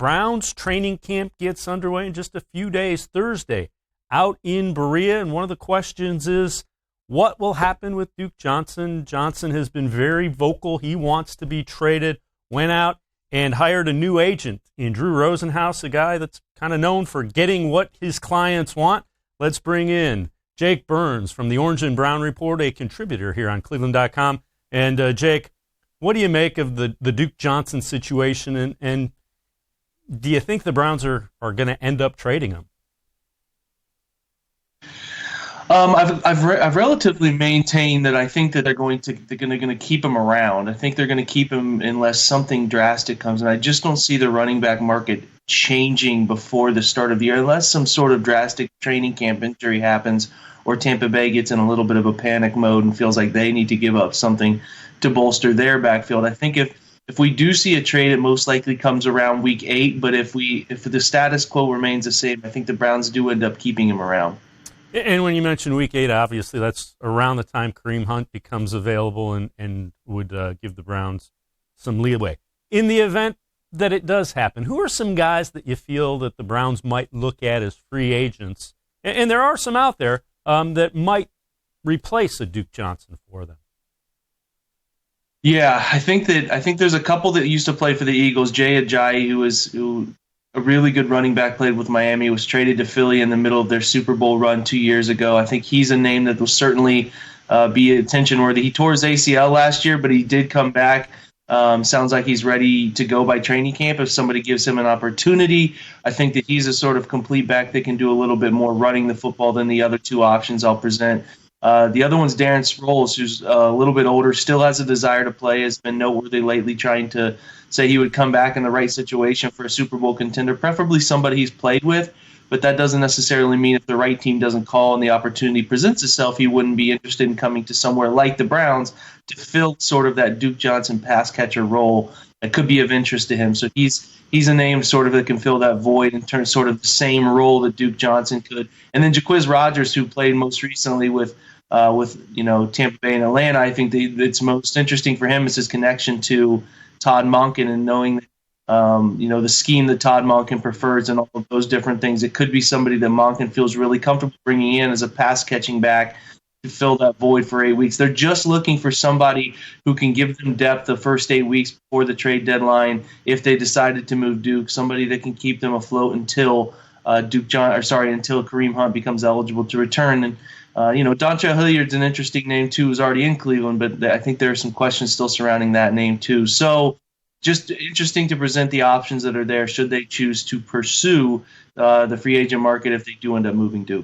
Browns training camp gets underway in just a few days, Thursday, out in Berea. And one of the questions is, what will happen with Duke Johnson? Johnson has been very vocal. He wants to be traded. Went out and hired a new agent in Drew Rosenhaus, a guy that's kind of known for getting what his clients want. Let's bring in Jake Burns from the Orange and Brown Report, a contributor here on cleveland.com. And Jake, what do you make of the Duke Johnson situation, and do you think the Browns are going to end up trading him? I've relatively maintained that I think that they're going to keep him around. I think they're going to keep him unless something drastic comes, and I just don't see the running back market changing before the start of the year, unless some sort of drastic training camp injury happens, or Tampa Bay gets in a little bit of a panic mode and feels like they need to give up something to bolster their backfield. I think if we do see a trade, it most likely comes around week 8. But if the status quo remains the same, I think the Browns do end up keeping him around. And when you mention week 8, obviously that's around the time Kareem Hunt becomes available and would give the Browns some leeway. In the event that it does happen, who are some guys that you feel that the Browns might look at as free agents? And there are some out there that might replace a Duke Johnson for them. Yeah, I think there's a couple that used to play for the Eagles. Jay-Ajayi, who a really good running back, played with Miami, was traded to Philly in the middle of their Super Bowl run 2 years ago. I think he's a name that will certainly be attention-worthy. He tore his ACL last year, but he did come back. Sounds like he's ready to go by training camp if somebody gives him an opportunity. I think that he's a sort of complete back that can do a little bit more running the football than the other two options I'll present. The other one's Darren-Sproles, who's a little bit older, still has a desire to play, has been noteworthy lately, trying to say he would come back in the right situation for a Super Bowl contender, preferably somebody he's played with. But that doesn't necessarily mean if the right team doesn't call and the opportunity presents itself, he wouldn't be interested in coming to somewhere like the Browns to fill sort of that Duke Johnson pass catcher role that could be of interest to him. So he's a name sort of that can fill that void in terms sort of the same role that Duke Johnson could. And then Jacquizz-Rodgers, who played most recently with Tampa Bay and Atlanta, I think it's most interesting for him is his connection to Todd Monken and knowing that, the scheme that Todd Monken prefers and all of those different things. It could be somebody that Monken feels really comfortable bringing in as a pass-catching back to fill that void for 8 weeks. They're just looking for somebody who can give them depth the first 8 weeks before the trade deadline if they decided to move Duke, somebody that can keep them afloat until until Kareem Hunt becomes eligible to return. And Dontrell Hilliard's an interesting name too, who's already in Cleveland, but I think there are some questions still surrounding that name too. So just interesting to present the options that are there should they choose to pursue the free agent market if they do end up moving Duke.